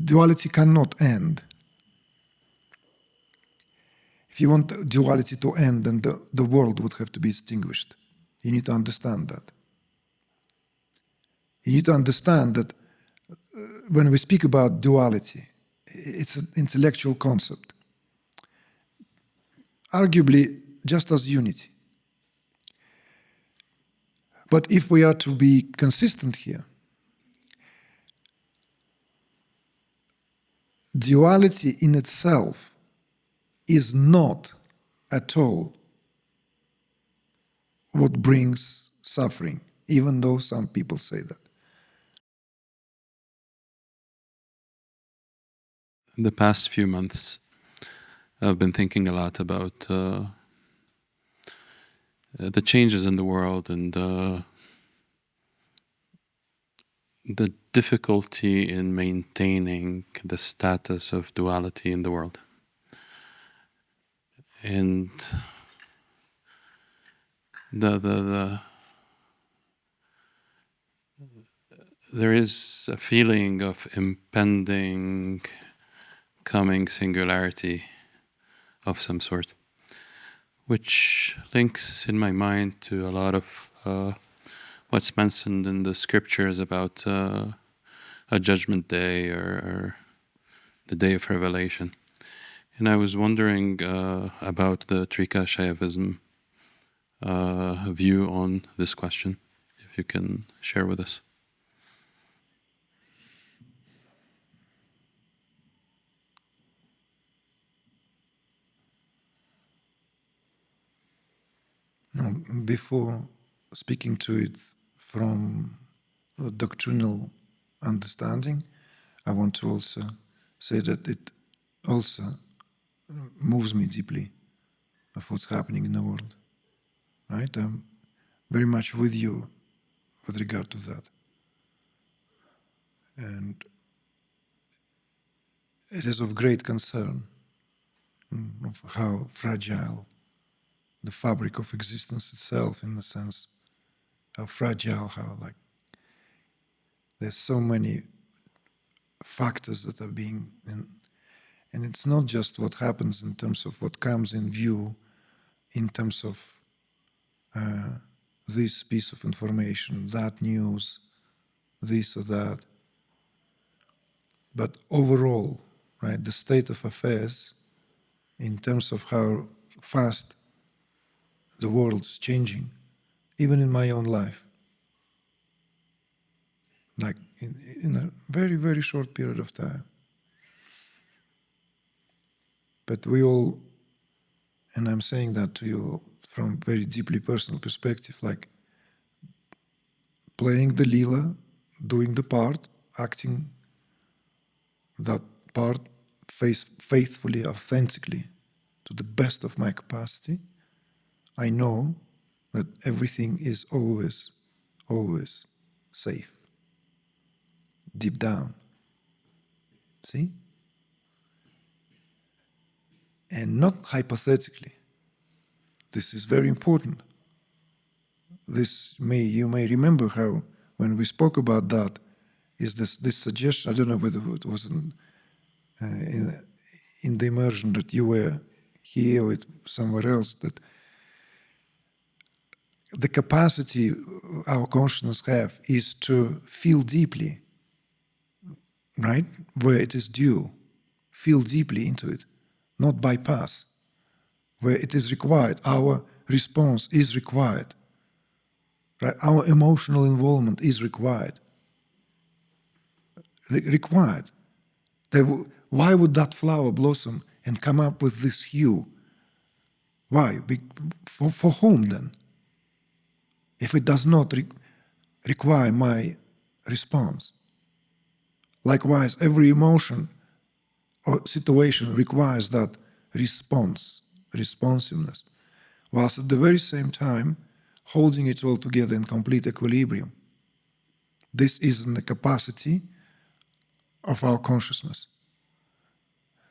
duality cannot end. If you want duality to end, then the world would have to be extinguished. You need to understand that. You need to understand that when we speak about duality, it's an intellectual concept. Arguably, just as unity. But if we are to be consistent here, duality in itself is not at all what brings suffering, even though some people say that. In the past few months, I've been thinking a lot about the changes in the world and the difficulty in maintaining the status of duality in the world. And there is a feeling of impending coming singularity of some sort, which links in my mind to a lot of what's mentioned in the scriptures about a judgment day or the day of revelation. And I was wondering about the Trika Shaivism view on this question, if you can share with us. Now, before speaking to it from a doctrinal understanding, I want to also say that it also moves me deeply of what's happening in the world. Right? I'm very much with you with regard to that. And it is of great concern of how fragile the fabric of existence itself, in the sense, how fragile, how like there's so many factors that are being, and it's not just what happens in terms of what comes in view, in terms of this piece of information, that news, this or that, but overall, right, the state of affairs in terms of how fast the world is changing, even in my own life, like in a very, very short period of time. But we all, and I'm saying that to you from very deeply personal perspective, like playing the lila, doing the part, acting that part faithfully, authentically, to the best of my capacity, I know that everything is always, always safe. Deep down. See? And not hypothetically. This is very important. You may remember how, when we spoke about that, is this suggestion, I don't know whether it was in the immersion that you were here or somewhere else, that the capacity our consciousness have is to feel deeply, right, where it is due. Feel deeply into it, not bypass. Where it is required, our response is required. Right? Our emotional involvement is required. Required. Why would that flower blossom and come up with this hue? Why? For whom then? If it does not require my response. Likewise, every emotion or situation requires that response, responsiveness, whilst at the very same time holding it all together in complete equilibrium. This is in the capacity of our consciousness.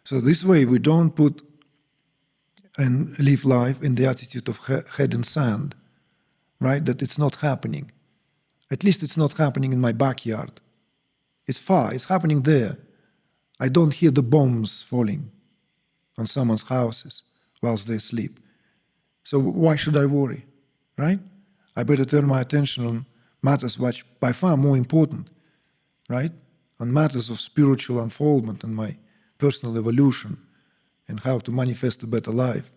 So this way we don't put and live life in the attitude of head in sand, right? That it's not happening. At least it's not happening in my backyard. It's far, it's happening there. I don't hear the bombs falling on someone's houses whilst they sleep. So why should I worry, right? I better turn my attention on matters which by far more important, right? On matters of spiritual unfoldment and my personal evolution and how to manifest a better life.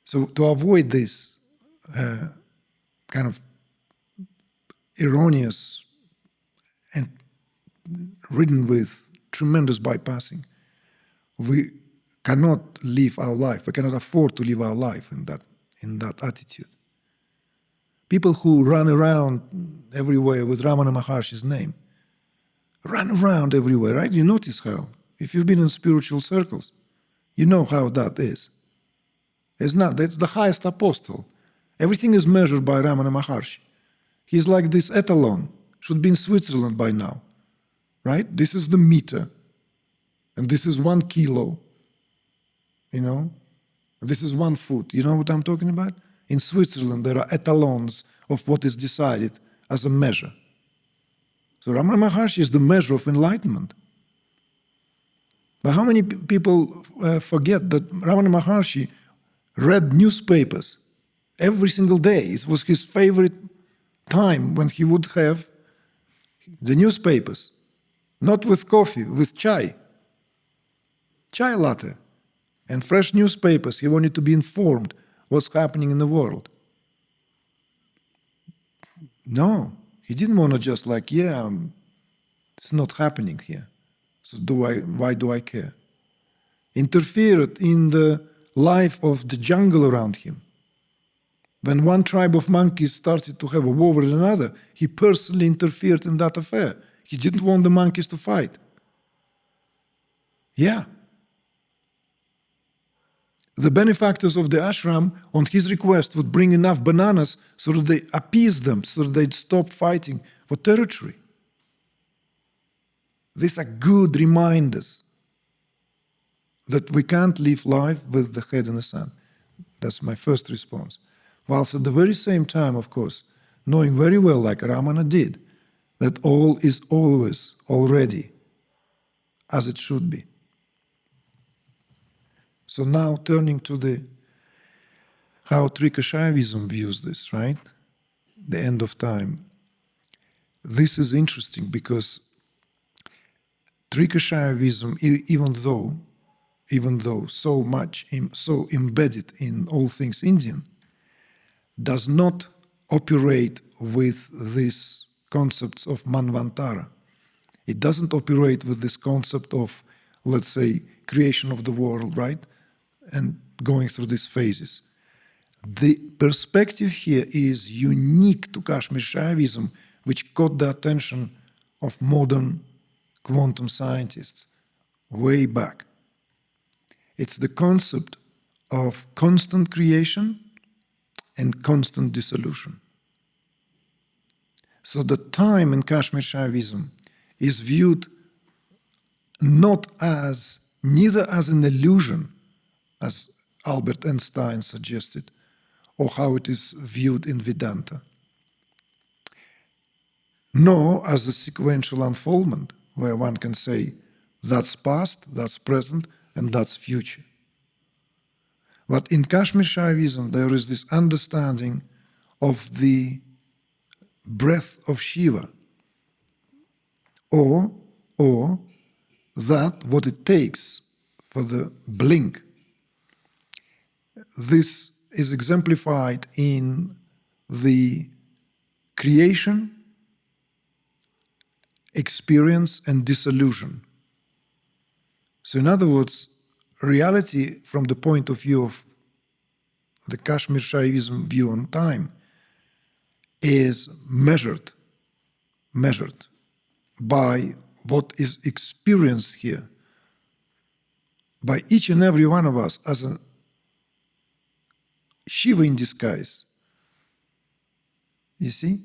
So to avoid this kind of erroneous and ridden with tremendous bypassing, we cannot live our life. We cannot afford to live our life in that attitude. People who run around everywhere with Ramana Maharshi's name, run around everywhere, right? You notice how, if you've been in spiritual circles, you know how that is. It's not, that's the highest apostle. Everything is measured by Ramana Maharshi. He's like this etalon, should be in Switzerland by now, right? This is the meter, and this is 1 kilo, this is 1 foot. You know what I'm talking about? In Switzerland, there are etalons of what is decided as a measure. So Ramana Maharshi is the measure of enlightenment. But how many people forget that Ramana Maharshi read newspapers every single day? It was his favorite time when he would have the newspapers, not with coffee, with chai latte, and fresh newspapers. He wanted to be informed what's happening in the world. No, he didn't want to just it's not happening here. So why do I care? Interfered in the life of the jungle around him. When one tribe of monkeys started to have a war with another, he personally interfered in that affair. He didn't want the monkeys to fight. Yeah. The benefactors of the ashram, on his request, would bring enough bananas so that they appease them, so that they'd stop fighting for territory. These are good reminders that we can't live life with the head in the sand. That's my first response. Whilst at the very same time, of course, knowing very well, like Ramana did, that all is always already as it should be. So now turning to how Trika Shaivism views this, right? The end of time. This is interesting because Trika Shaivism, even though so embedded in all things Indian, does not operate with these concepts of Manvantara. It doesn't operate with this concept of, let's say, creation of the world, right? And going through these phases. The perspective here is unique to Kashmir Shaivism, which caught the attention of modern quantum scientists way back. It's the concept of constant creation and constant dissolution. So the time in Kashmir Shaivism is viewed neither as an illusion, as Albert Einstein suggested, or how it is viewed in Vedanta, nor as a sequential unfoldment, where one can say, that's past, that's present, and that's future. But in Kashmir Shaivism, there is this understanding of the breath of Shiva, or that what it takes for the blink. This is exemplified in the creation, experience, and dissolution. So in other words, reality from the point of view of the Kashmir Shaivism view on time is measured by what is experienced here by each and every one of us as a Shiva in disguise. You see?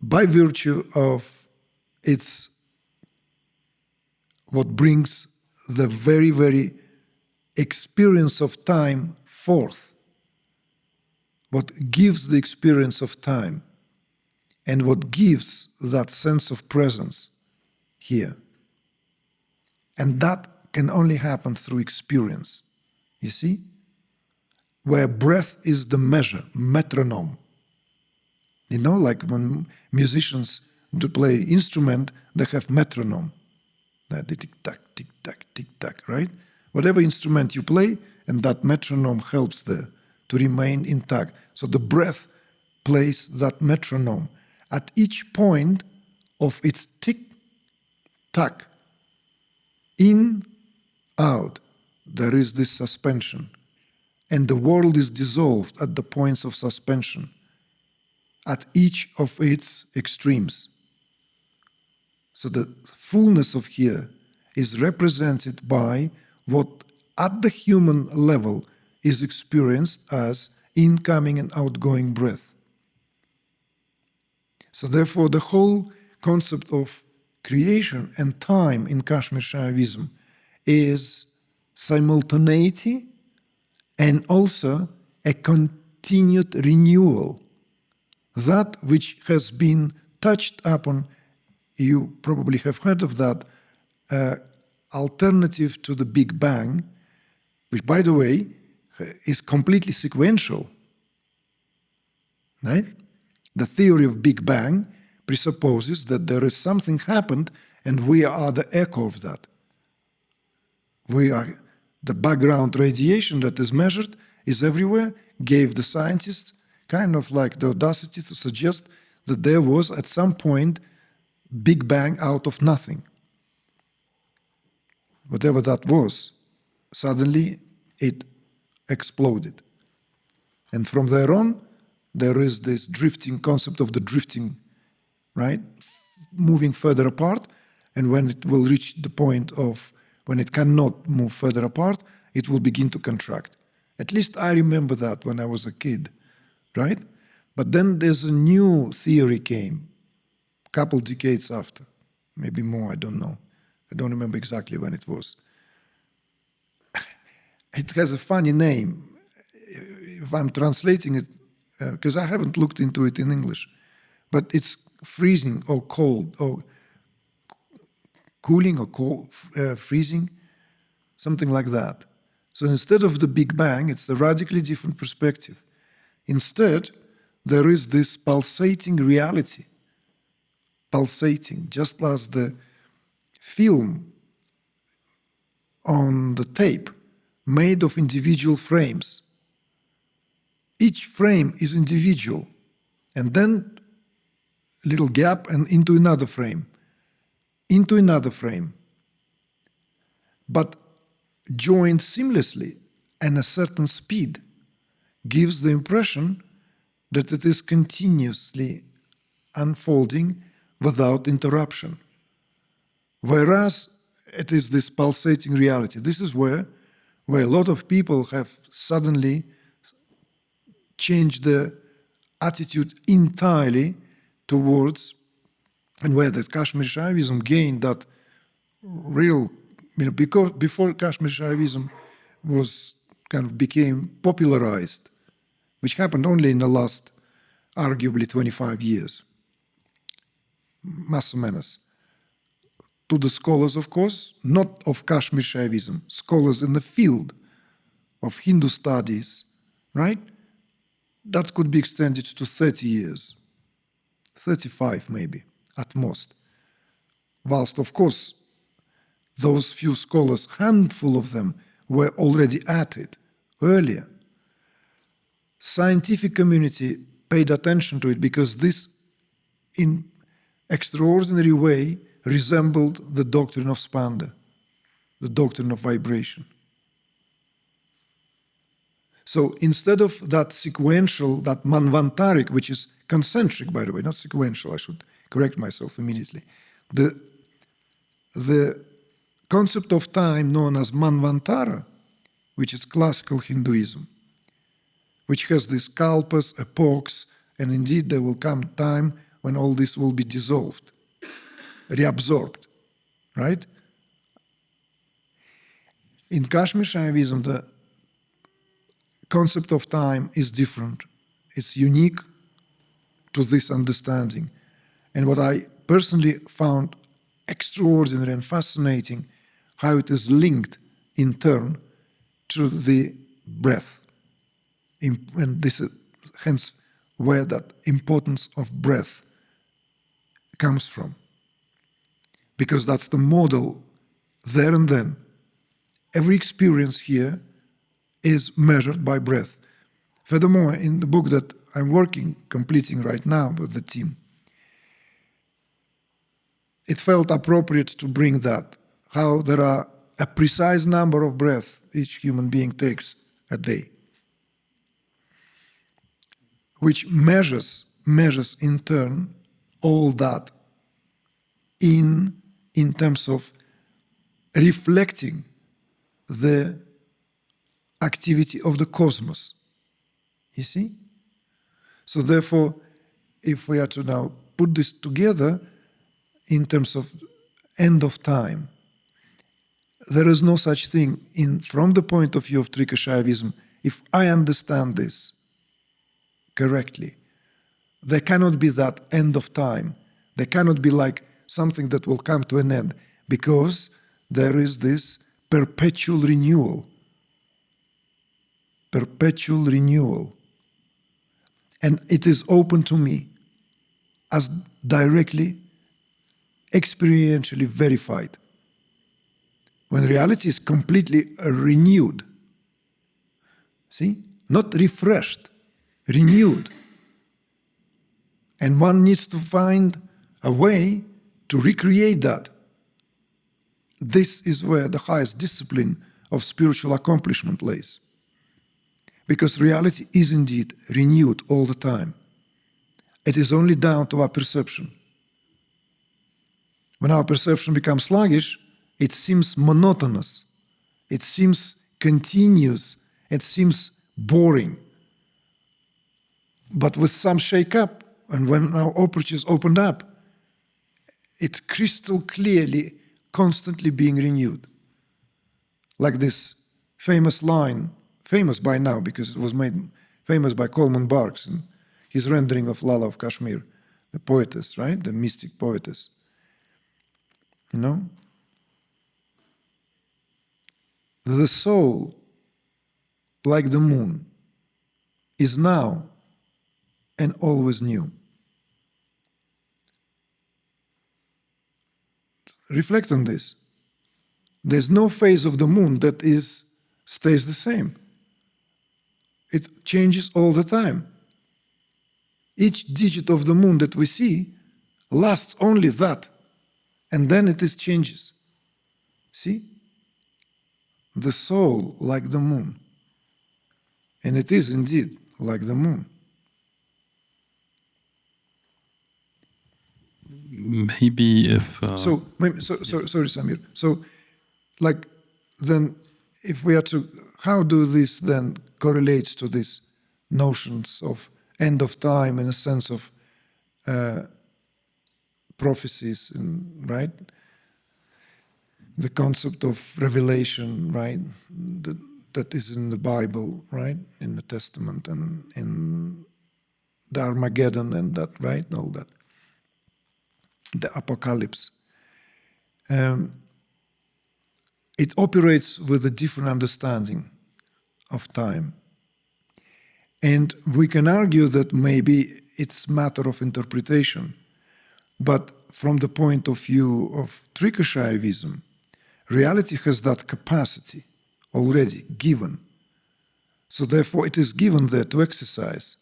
By virtue of its what brings the very, very experience of time forth, what gives the experience of time, and what gives that sense of presence here. And that can only happen through experience, you see? Where breath is the measure, metronome. You know, like when musicians do play instrument, they have metronome. That tick-tack, tick-tack, tick-tack, right? Whatever instrument you play, and that metronome helps there to remain intact. So the breath plays that metronome. At each point of its tick-tack, in, out, there is this suspension. And the world is dissolved at the points of suspension, at each of its extremes. So the fullness of here is represented by what at the human level is experienced as incoming and outgoing breath. So therefore the whole concept of creation and time in Kashmir Shaivism is simultaneity and also a continued renewal. That which has been touched upon, you probably have heard of that, alternative to the Big Bang, which, by the way, is completely sequential, right? The theory of Big Bang presupposes that there is something happened and we are the echo of that. We are the background radiation that is measured is everywhere, gave the scientists kind of like the audacity to suggest that there was at some point Big Bang out of nothing. Whatever that was, suddenly it exploded. And from there on, there is this drifting concept of the drifting, right? Moving further apart, and when it will reach the point of when it cannot move further apart, it will begin to contract. At least I remember that when I was a kid, right? But then there's a new theory came, a couple decades after, maybe more, I don't know. I don't remember exactly when it was. It has a funny name. If I'm translating it, because I haven't looked into it in English, but it's freezing or cold or cooling or cold, freezing, something like that. So instead of the Big Bang, it's a radically different perspective. Instead, there is this pulsating reality, pulsating, just as the film on the tape made of individual frames. Each frame is individual, and then little gap and into another frame, into another frame, but joined seamlessly and a certain speed gives the impression that it is continuously unfolding without interruption. Whereas it is this pulsating reality. This is where a lot of people have suddenly changed their attitude entirely towards, and where the Kashmir Shaivism gained that real, because before Kashmir Shaivism was kind of became popularized, which happened only in the last, arguably, 25 years, más o menos. To the scholars, of course, not of Kashmir Shaivism, scholars in the field of Hindu studies, right? That could be extended to 30 years, 35 maybe, at most. Whilst, of course, those few scholars, handful of them, were already at it earlier. Scientific community paid attention to it because this, in extraordinary way, resembled the doctrine of Spanda, the doctrine of vibration. So instead of that sequential, that manvantaric, which is concentric, by the way, not sequential, I should correct myself immediately, the concept of time known as manvantara, which is classical Hinduism, which has these kalpas, epochs, and indeed there will come time when all this will be dissolved, reabsorbed, right? In Kashmir Shaivism, the concept of time is different. It's unique to this understanding And what I personally found extraordinary and fascinating, how it is linked in turn to the breath. And this is hence where that importance of breath comes from. Because that's the model there and then. Every experience here is measured by breath. Furthermore, in the book that I'm completing right now with the team, it felt appropriate to bring that, how there are a precise number of breaths each human being takes a day, which measures in turn all that in terms of reflecting the activity of the cosmos. You see? So therefore, if we are to now put this together in terms of end of time, there is no such thing from the point of view of Trika Shaivism. If I understand this correctly, there cannot be that end of time. There cannot be like something that will come to an end, because there is this perpetual renewal. Perpetual renewal. And it is open to me as directly, experientially verified. When reality is completely renewed, see? Not refreshed, renewed. And one needs to find a way to recreate that. This is where the highest discipline of spiritual accomplishment lays. Because reality is indeed renewed all the time. It is only down to our perception. When our perception becomes sluggish, it seems monotonous, it seems continuous, it seems boring. But with some shake-up, and when our apertures opened up, it's crystal clearly, constantly being renewed. Like this famous line, famous by now because it was made famous by Coleman Barks in his rendering of Lala of Kashmir, the poetess, right? The mystic poetess. You know? The soul, like the moon, is now and always new. Reflect on this. There's no phase of the moon that stays the same. It changes all the time. Each digit of the moon that we see lasts only that, and then it changes. See? The soul like the moon. And it is indeed like the moon. Maybe if... Sorry, Samir. So, like, then, if we are to... How do this then correlate to these notions of end of time in a sense of prophecies, right? The concept of revelation, right? That is in the Bible, right? In the Testament and in the Armageddon and that, right? All that. The Apocalypse. It operates with a different understanding of time. And we can argue that maybe it's a matter of interpretation, but from the point of view of Trika Shaivism, reality has that capacity already given. So therefore it is given there to exercise.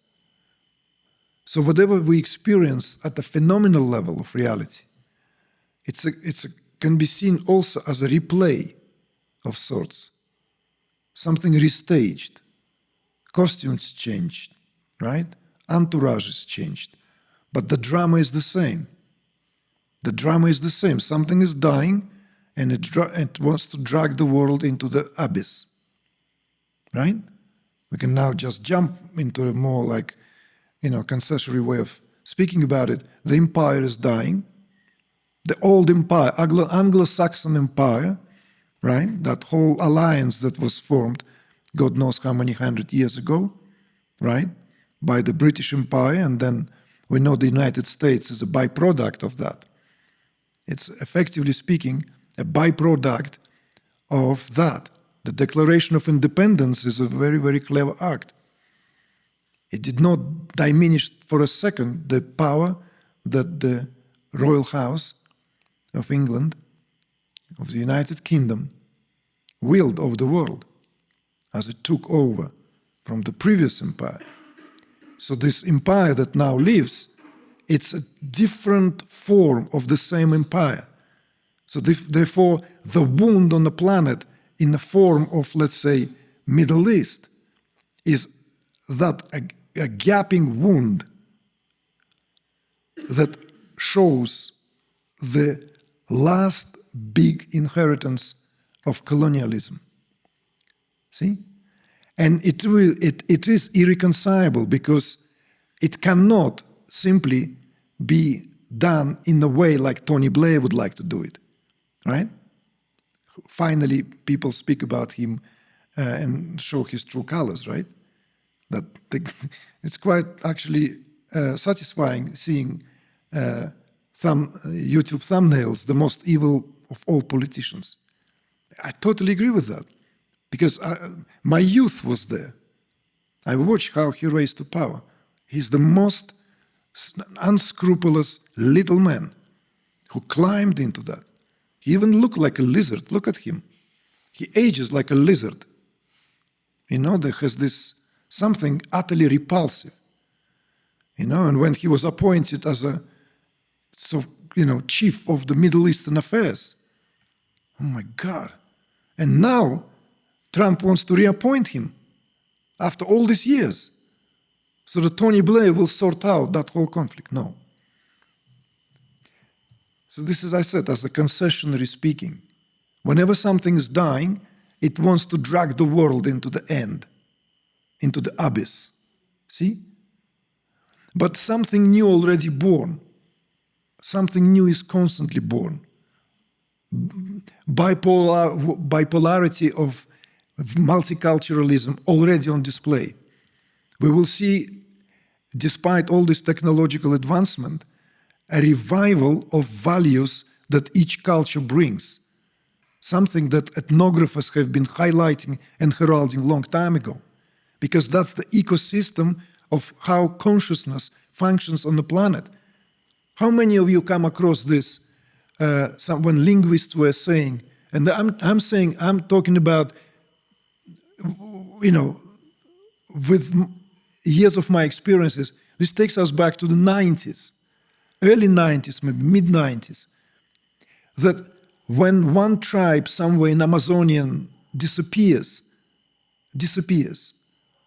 So whatever we experience at the phenomenal level of reality, can be seen also as a replay of sorts. Something restaged. Costumes changed, right? Entourage is changed. But the drama is the same. The drama is the same. Something is dying, and it wants to drag the world into the abyss. Right? We can now just jump into a more like, concessory way of speaking about it. The empire is dying. The old empire, Anglo-Saxon empire, right? That whole alliance that was formed, God knows how many 100 years ago, right? By the British Empire and then We know the United States is a byproduct of that. It's, effectively speaking, a byproduct of that. The Declaration of Independence is a very, very clever act. It did not diminish for a second the power that the Royal House of England, of the United Kingdom, willed over the world as it took over from the previous empire. So this empire that now lives, it's a different form of the same empire. So therefore, the wound on the planet in the form of, let's say, Middle East is that a gaping wound that shows the last big inheritance of colonialism. See? And it is irreconcilable because it cannot simply be done in a way like Tony Blair would like to do it, right? Finally, people speak about him and show his true colors, right? It's quite actually satisfying seeing YouTube thumbnails, the most evil of all politicians. I totally agree with that because my youth was there. I watched how he rose to power. He's the most unscrupulous little man who climbed into that. He even looked like a lizard. Look at him. He ages like a lizard. You know, there has this something utterly repulsive. You know, and when he was appointed as a chief of the Middle Eastern affairs, oh my God. And now Trump wants to reappoint him after all these years so that Tony Blair will sort out that whole conflict. No. So this is, I said, as a concessionary speaking. Whenever something is dying, it wants to drag the world into the end, into the abyss. See? But something new already born. Something new is constantly born. Bipolarity of multiculturalism already on display. We will see, despite all this technological advancement, a revival of values that each culture brings. Something that ethnographers have been highlighting and heralding a long time ago. Because that's the ecosystem of how consciousness functions on the planet. How many of you come across this when linguists were saying, and I'm talking about, with years of my experiences, this takes us back to the 90s, early 90s, maybe mid-90s, that when one tribe somewhere in Amazonian disappears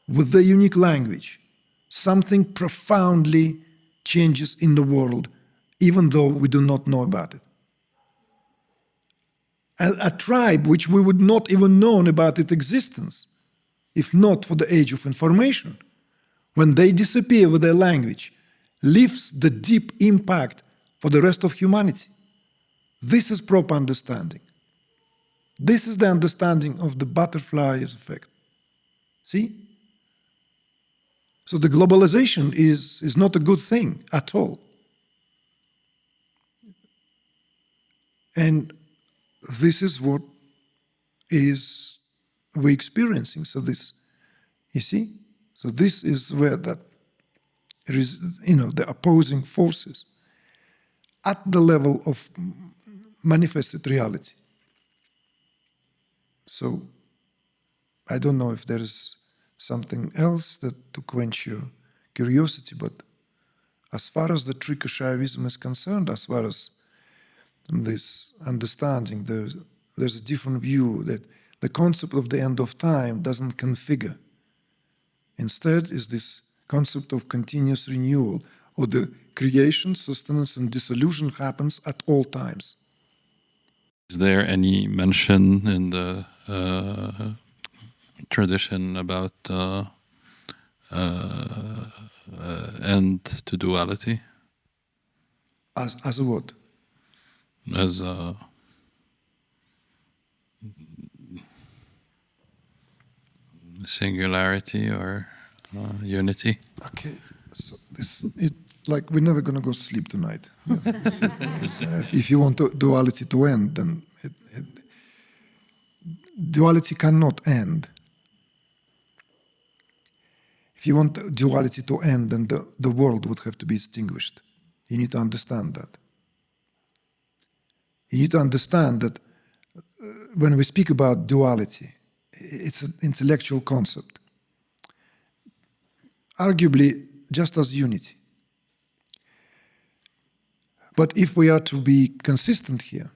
with their unique language, something profoundly changes in the world, even though we do not know about it. A tribe which we would not even know about its existence, if not for the age of information, when they disappear with their language, leaves the deep impact for the rest of humanity. This is proper understanding. This is the understanding of the butterfly's effect. See? So the globalization is not a good thing at all. And this is what we're experiencing. So this, you see? So this is where that the opposing forces at the level of manifested reality. So I don't know if there is something else to quench your curiosity, but as far as the Trika Shaivism is concerned, as far as this understanding, there's a different view that the concept of the end of time doesn't configure. Instead is this concept of continuous renewal, or the creation, sustenance, and dissolution happens at all times. Is there any mention in the tradition about end to duality? As a what? As a singularity or unity? Okay, so like we're never going to go to sleep tonight. If you want duality to end, then duality cannot end. If you want duality to end, then the world would have to be extinguished. You need to understand that. You need to understand that when we speak about duality, it's an intellectual concept. Arguably, just as unity. But if we are to be consistent here,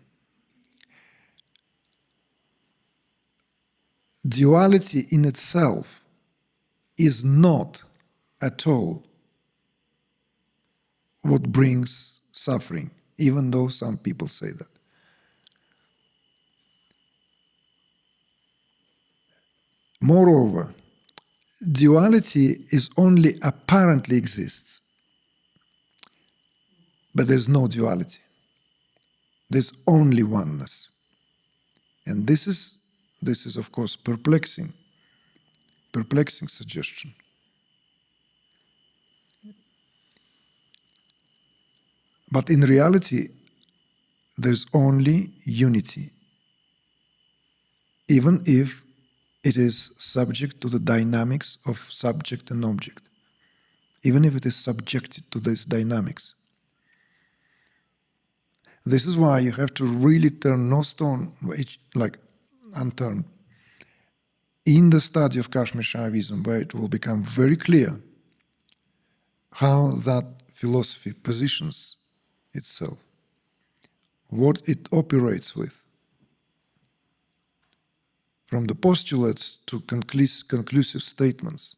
duality in itself is not at all what brings suffering, even though some people say that. Moreover, duality is only apparently exists, but there's no duality. There's only oneness. And this is of course perplexing suggestion. But in reality, there's only unity, even if it is subject to the dynamics of subject and object, even if it is subjected to these dynamics. This is why you have to really turn no stone like unturned in the study of Kashmir Shaivism, where it will become very clear how that philosophy positions itself, what it operates with, from the postulates to conclusive statements,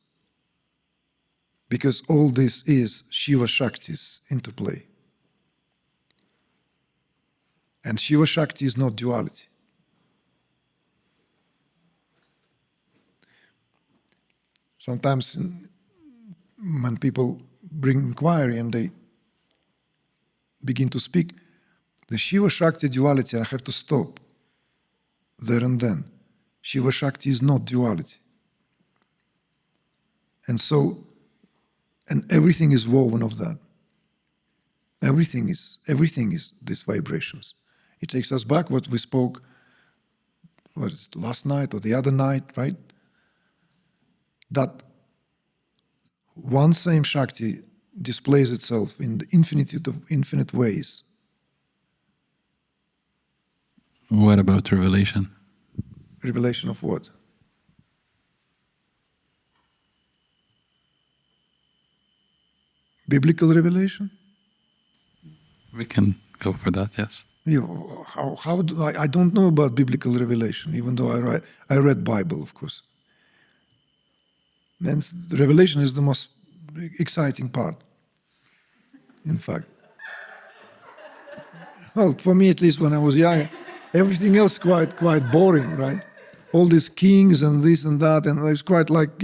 because all this is Shiva Shakti's interplay. And Shiva Shakti is not duality. Sometimes when people bring inquiry and they begin to speak, the Shiva Shakti duality, I have to stop there and then. Shiva Shakti is not duality. And everything is woven of that. Everything is these vibrations. It takes us back what we spoke, last night or the other night, right? That one same Shakti displays itself in the infinitude of infinite ways. What about revelation? Revelation of what? Biblical revelation? We can go for that, yes. How do I don't know about biblical revelation, even though I read Bible, of course. And the revelation is the most exciting part, in fact. Well, for me at least when I was young, everything else quite boring, right? All these kings and this and that, and it's quite like,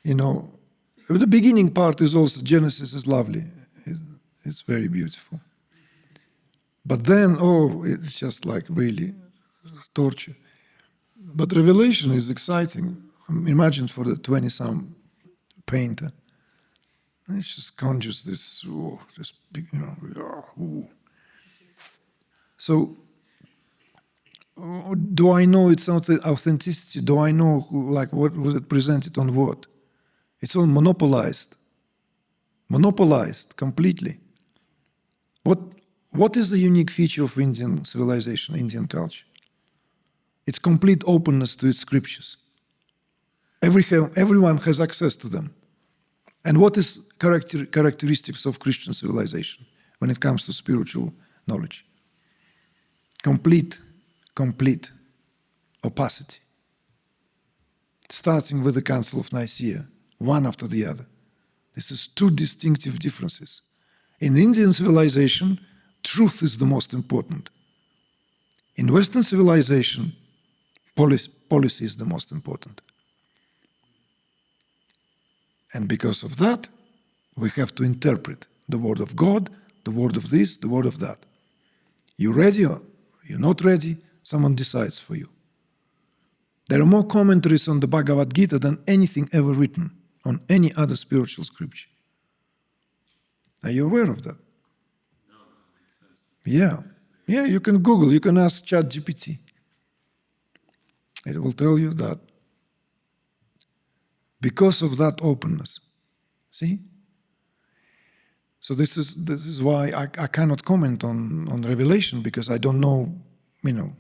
the beginning part is also, Genesis is lovely. It's very beautiful. But then, it's just like really torture. But Revelation is exciting. Imagine for the 20-some painter. It just conjures this big, So, do I know its authenticity? Do I know what was it presented on what? It's all monopolized completely. What is the unique feature of Indian civilization, Indian culture? It's complete openness to its scriptures. Everyone has access to them. And what is characteristics of Christian civilization when it comes to spiritual knowledge? Complete opacity. Starting with the Council of Nicaea, one after the other. This is two distinctive differences. In Indian civilization, truth is the most important. In Western civilization, policy is the most important. And because of that, we have to interpret the word of God, the word of this, the word of that. You're ready or you're not ready, someone decides for you. There are more commentaries on the Bhagavad Gita than anything ever written on any other spiritual scripture. Are you aware of that? Yeah. Yeah, you can Google, you can ask ChatGPT. It will tell you that because of that openness. See? So this is why I cannot comment on Revelation, because I don't know, you know.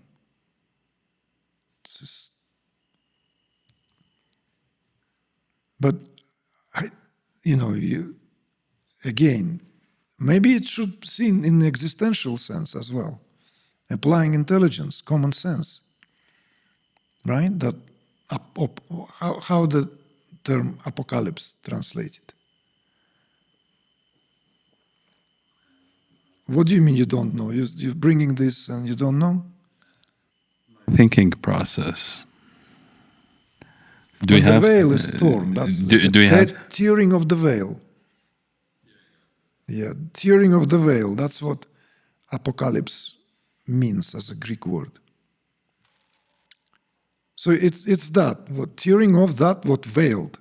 But again, maybe it should be seen in the existential sense as well, applying intelligence, common sense, right? That how the term apocalypse translated. What do you mean you don't know? You're bringing this and you don't know? Thinking process. Do When we the have veil is torn, that's do we have tearing of the veil. Yeah, tearing of the veil, that's what apocalypse means as a Greek word. So it's that, what tearing of that, what veiled.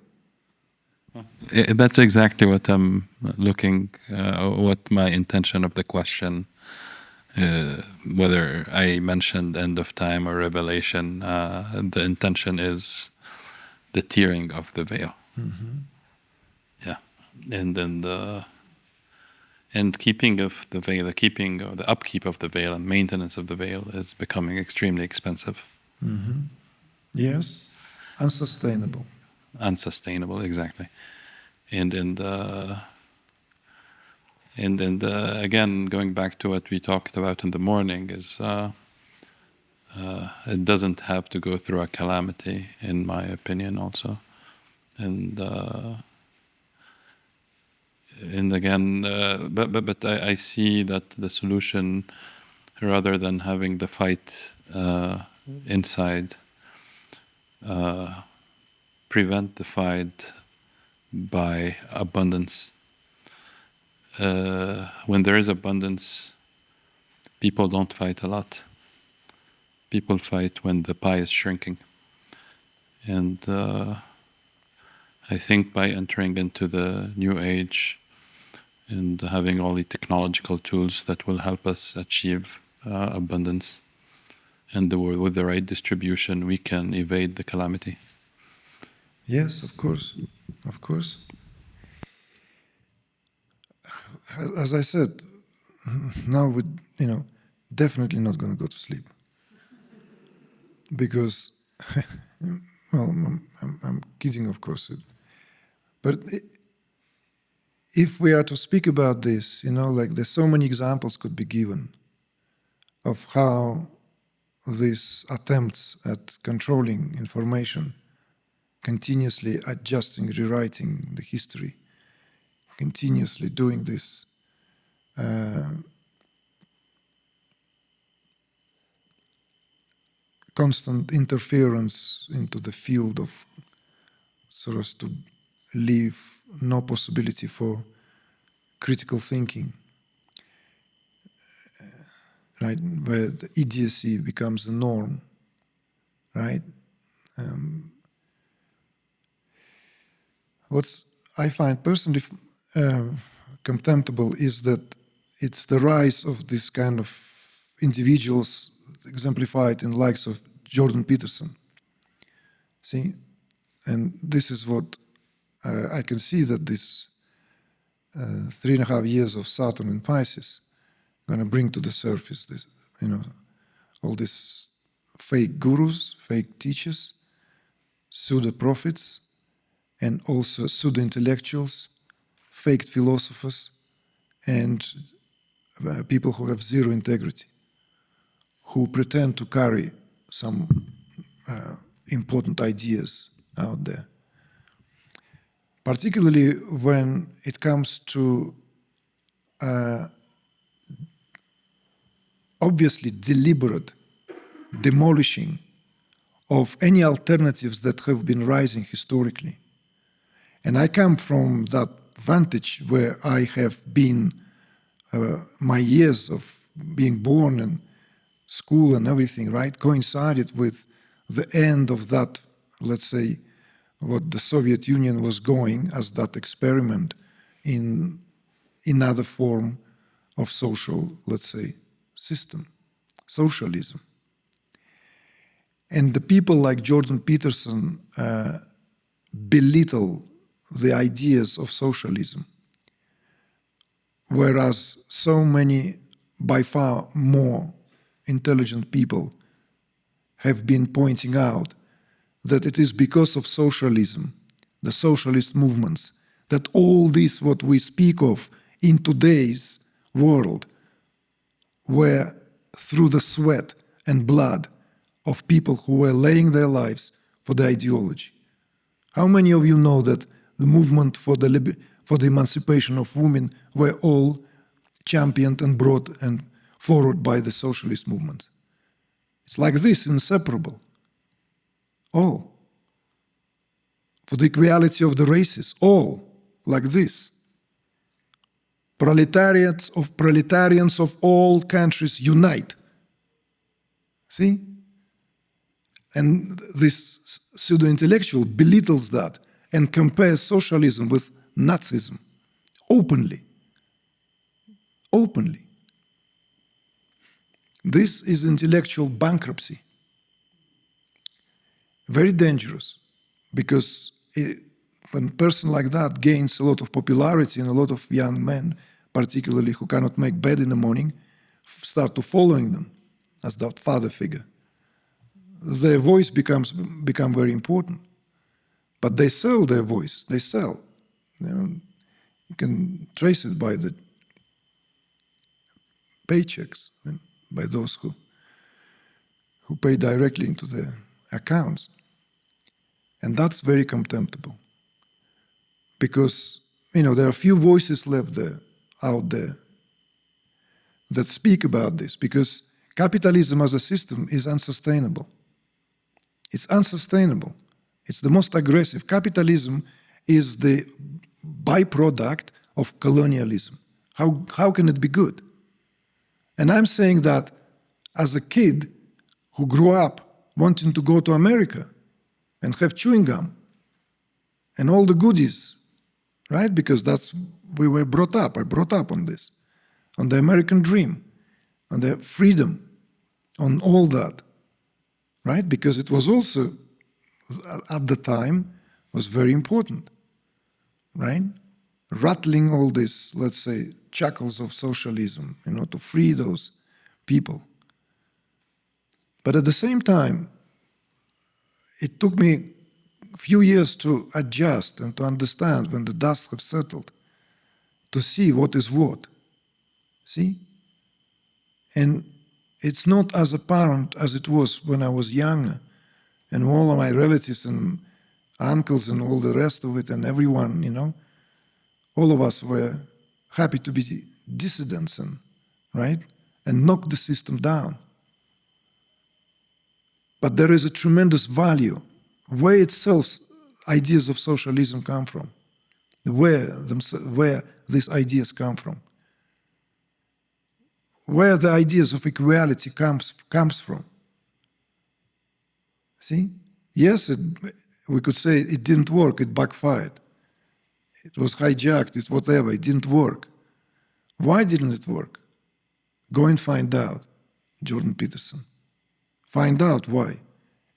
That's exactly what I'm looking, what my intention of the question, whether I mentioned end of time or revelation, the intention is the tearing of the veil. Mm-hmm. Yeah. And then and keeping of the veil, the upkeep of the veil and maintenance of the veil is becoming extremely expensive. Mm-hmm. Yes, unsustainable. Unsustainable, exactly. And again, going back to what we talked about in the morning, is it doesn't have to go through a calamity, in my opinion, also. And again, but I see that the solution, rather than having the fight inside, prevent the fight by abundance. When there is abundance, people don't fight a lot. People fight when the pie is shrinking. And I think by entering into the new age and having all the technological tools that will help us achieve abundance, and with the right distribution, we can evade the calamity. Yes, of course, of course. As I said, now we, definitely not going to go to sleep, because, well, I'm kidding, of course, but if we are to speak about this, like there's so many examples could be given of how these attempts at controlling information, continuously adjusting, rewriting the history, continuously doing this constant interference into the field of, so as to leave no possibility for critical thinking, right? Where the idiocy becomes the norm, right? What I find personally contemptible is that it's the rise of this kind of individuals exemplified in the likes of Jordan Peterson. See? And this is what I can see, that this 3.5 years of Saturn in Pisces going to bring to the surface this, all these fake gurus, fake teachers, pseudo prophets, and also pseudo intellectuals, fake philosophers, and people who have zero integrity, who pretend to carry some important ideas out there. Particularly when it comes to obviously deliberate demolishing of any alternatives that have been rising historically. And I come from that vantage where I have been, my years of being born and school and everything, right, coincided with the end of that, let's say, what the Soviet Union was going as that experiment in another form of social, let's say, system, socialism. And the people like Jordan Peterson belittle the ideas of socialism, whereas so many, by far more intelligent people have been pointing out that it is because of socialism, the socialist movements, that all this what we speak of in today's world were through the sweat and blood of people who were laying their lives for the ideology. How many of you know that the movement for the emancipation of women were all championed and brought and forward by the socialist movement? It's like this, inseparable. All. For the equality of the races, all like this. Proletarians of all countries unite. See? And this pseudo-intellectual belittles that and compares socialism with Nazism openly. Openly. This is intellectual bankruptcy. Very dangerous, because when a person like that gains a lot of popularity, and a lot of young men, particularly who cannot make bed in the morning, start to following them as that father figure, their voice become very important. But they sell their voice. They sell. You can trace it by the paychecks, by those who pay directly into their accounts. And that's very contemptible. Because, there are few voices left there, out there, that speak about this. Because capitalism as a system is unsustainable. It's unsustainable. It's the most aggressive. Capitalism is the byproduct of colonialism. How can it be good? And I'm saying that as a kid who grew up wanting to go to America and have chewing gum and all the goodies, right? Because we were brought up. I brought up on this, on the American dream, on the freedom, on all that, right? Because it was also, at the time, was very important, right? Rattling all this, let's say, shackles of socialism, to free those people. But at the same time, it took me a few years to adjust and to understand, when the dust has settled, to see what is what. See? And it's not as apparent as it was when I was younger, and all of my relatives and uncles and all the rest of it, and everyone, all of us were happy to be dissidents, right? And knock the system down. But there is a tremendous value. Where itself ideas of socialism come from. Where these ideas come from. Where the ideas of equality comes from. See? Yes, we could say it didn't work, it backfired. It was hijacked, it's whatever, it didn't work. Why didn't it work? Go and find out, Jordan Peterson. Find out why.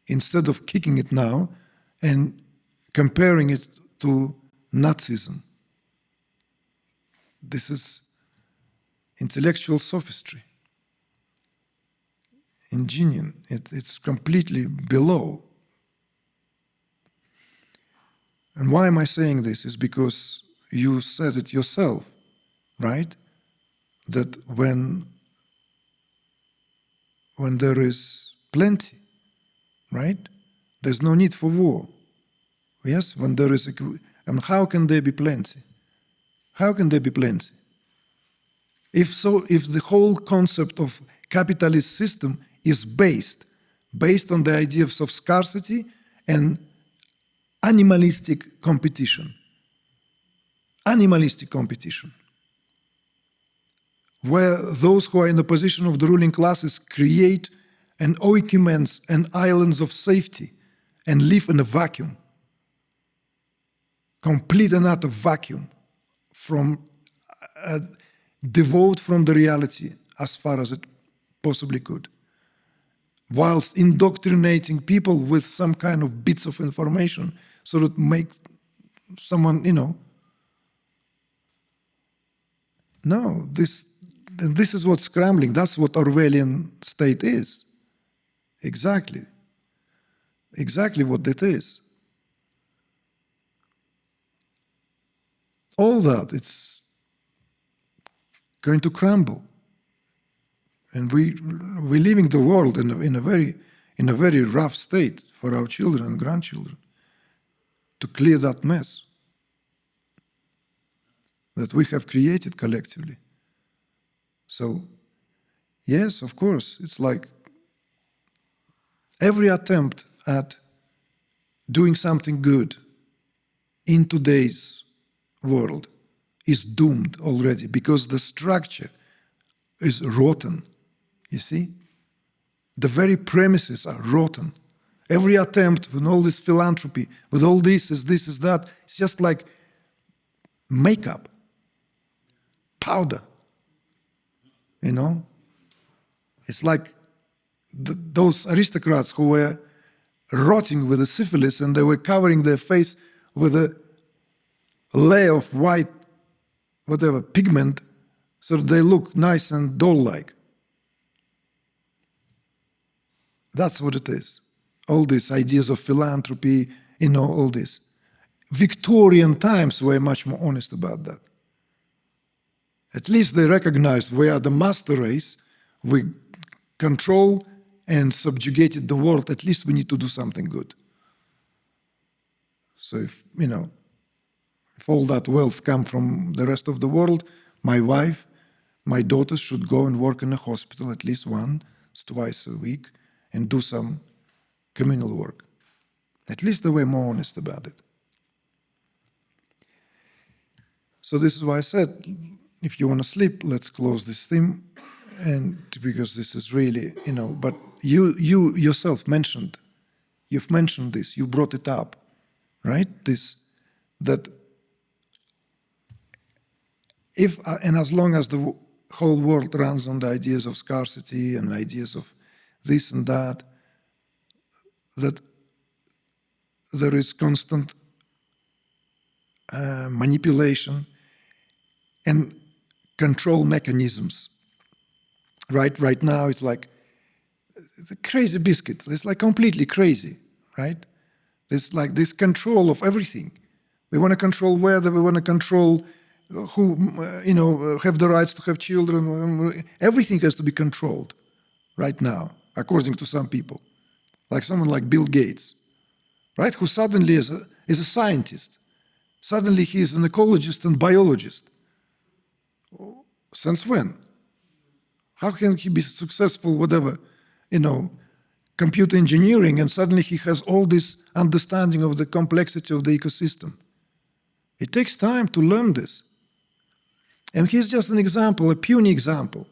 Instead of kicking it now and comparing it to Nazism. This is intellectual sophistry. Ingenious. It's completely below. And why am I saying this? Is because you said it yourself, right? That when there is plenty, right? There's no need for war. Yes, when there is how can there be plenty? How can there be plenty? If the whole concept of capitalist system is based on the ideas of scarcity and animalistic competition. Animalistic competition. Where those who are in the position of the ruling classes create an oikumens and islands of safety and live in a vacuum. Complete and utter vacuum from devote from the reality as far as it possibly could, whilst indoctrinating people with some kind of bits of information so that make someone, no, this is what's scrambling. That's what Orwellian state is. Exactly what it is. All that, it's going to crumble. And we're leaving the world in a very rough state for our children and grandchildren to clear that mess that we have created collectively. So, yes, of course, it's like every attempt at doing something good in today's world is doomed already because the structure is rotten. You see? The very premises are rotten. Every attempt with all this philanthropy, with all this is that, it's just like makeup, powder. It's like those aristocrats who were rotting with the syphilis and they were covering their face with a layer of white, whatever, pigment, so that they look nice and doll-like. That's what it is. All these ideas of philanthropy, all this. Victorian times were much more honest about that. At least they recognized we are the master race, we control and subjugated the world, at least we need to do something good. So if all that wealth come from the rest of the world, my wife, my daughters should go and work in a hospital at least once, twice a week, and do some communal work. At least they were more honest about it. So this is why I said, if you want to sleep, let's close this theme, and because this is really, but you yourself you've mentioned this, you brought it up, right? That if, and as long as the whole world runs on the ideas of scarcity and ideas of this and that there is constant manipulation and control mechanisms. Right now, it's like the crazy biscuit. It's like completely crazy, right? It's like this control of everything. We want to control weather. We want to control who, have the rights to have children. Everything has to be controlled right now, according to some people, like someone like Bill Gates, right? Who suddenly is a scientist. Suddenly he is an ecologist and biologist. Since when? How can he be successful, whatever, computer engineering, and suddenly he has all this understanding of the complexity of the ecosystem? It takes time to learn this. And he's just an example, a puny example.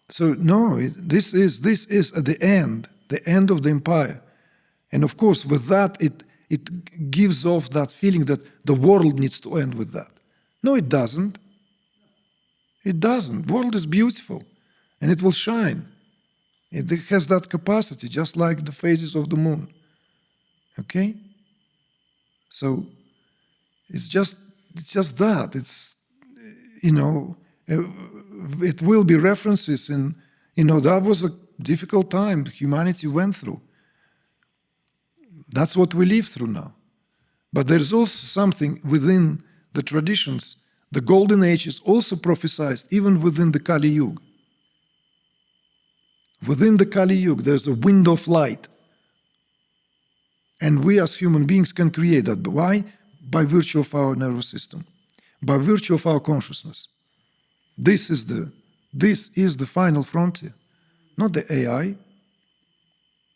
So no, this is at the end of the empire. And of course, with that, it gives off that feeling that the world needs to end with that. No, it doesn't. It doesn't. The world is beautiful, and it will shine. It has that capacity, just like the phases of the moon. Okay? So it's just that. It's, it will be references in, that was a difficult time humanity went through. That's what we live through now. But there's also something within the traditions. The Golden Age is also prophesied even within the Kali Yuga. Within the Kali Yuga, there's a window of light. And we as human beings can create that. Why? By virtue of our nervous system, by virtue of our consciousness. This is the final frontier, not the AI,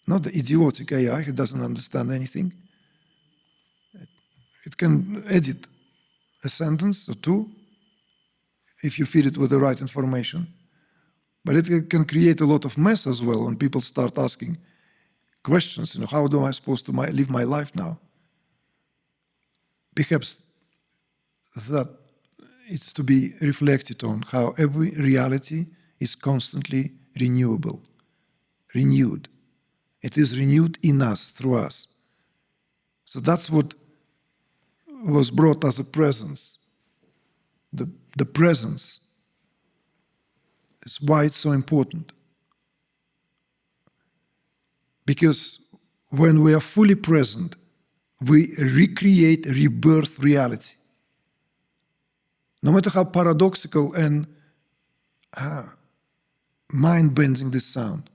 not the idiotic AI who doesn't understand anything. It can edit a sentence or two if you feed it with the right information. But it can create a lot of mess as well when people start asking questions, how am I supposed to live my life now? Perhaps that it's to be reflected on how every reality is constantly renewable, renewed. It is renewed in us, through us. So that's what was brought as a presence. The presence is why it's so important. Because when we are fully present, we recreate, rebirth reality. No matter how paradoxical and mind-bending this sounds.